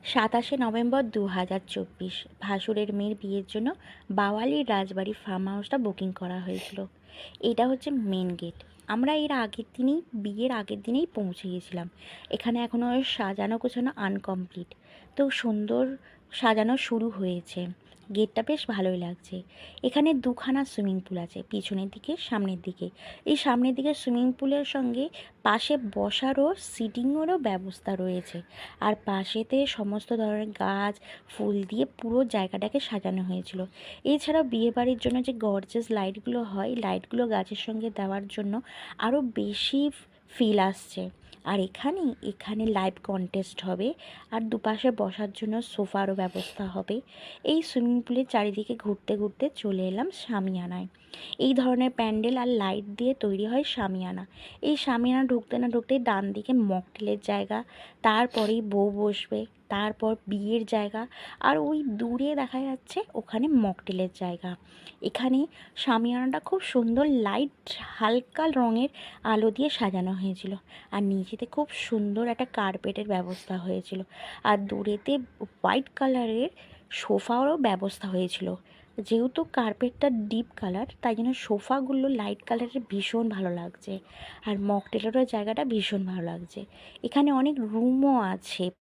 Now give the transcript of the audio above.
27 November 2024 ভাসুরের মেয়ের বিয়ের জন্য বাওয়ালির রাজবাড়ি ফার্ম হাউসটা বুকিং করা হয়েছিল। এটা হচ্ছে মেন গেট। আমরা বিয়ের আগের দিনেই পৌঁছে গেছিলাম। এখানে এখনও সাজানো গোছানো আনকমপ্লিট, তো সুন্দর সাজানো শুরু হয়েছে। গেটটা বেশ ভালোই লাগছে। এখানে দুখানা সুইমিং পুল আছে, পিছনের দিকে সামনের দিকে। এই সামনের দিকে সুইমিং পুলের সঙ্গে পাশে বসারও সিটিংয়েরও ব্যবস্থা রয়েছে। আর পাশেতে সমস্ত ধরনের গাছ ফুল দিয়ে পুরো জায়গাটাকে সাজানো হয়েছিল। এছাড়াও বিয়েবাড়ির জন্য যে গর্জিয়াস লাইটগুলো হয়, লাইটগুলো গাছের সঙ্গে দেওয়ার জন্য আরও বেশি ফিল আসছে। আর এখানে লাইভ কন্টেস্ট হবে, আর দুপাশে বসার জন্য সোফারও ব্যবস্থা হবে। এই সুইমিং পুলের চারিদিকে ঘুরতে ঘুরতে চলে এলাম শামিয়ানায়। এই ধরনের প্যান্ডেল আর লাইট দিয়ে তৈরি হয় শামিয়ানা। এই শামিয়ানা ঢুকতে না ঢুকতেই ডান দিকে মকটেলের জায়গা, তারপরেই বউ বসবে, তারপর বিয়ের জায়গা, আর ওই দূরে দেখা যাচ্ছে ওখানে মকটেলের জায়গা। এখানে শামিয়ানাটা খুব সুন্দর লাইট হালকা রঙের আলো দিয়ে সাজানো হয়েছিল। আর নিচেতে খুব সুন্দর একটা কার্পেটের ব্যবস্থা হয়েছিল। আর দূরেতে হোয়াইট কালারের সোফারও ব্যবস্থা হয়েছিল। যেহেতু কার্পেটটা ডিপ কালার, তাই জন্য সোফাগুলো লাইট কালারের ভীষণ ভালো লাগছে। আর মকটেলেরও জায়গাটা ভীষণ ভালো লাগছে। এখানে অনেক রুমও আছে।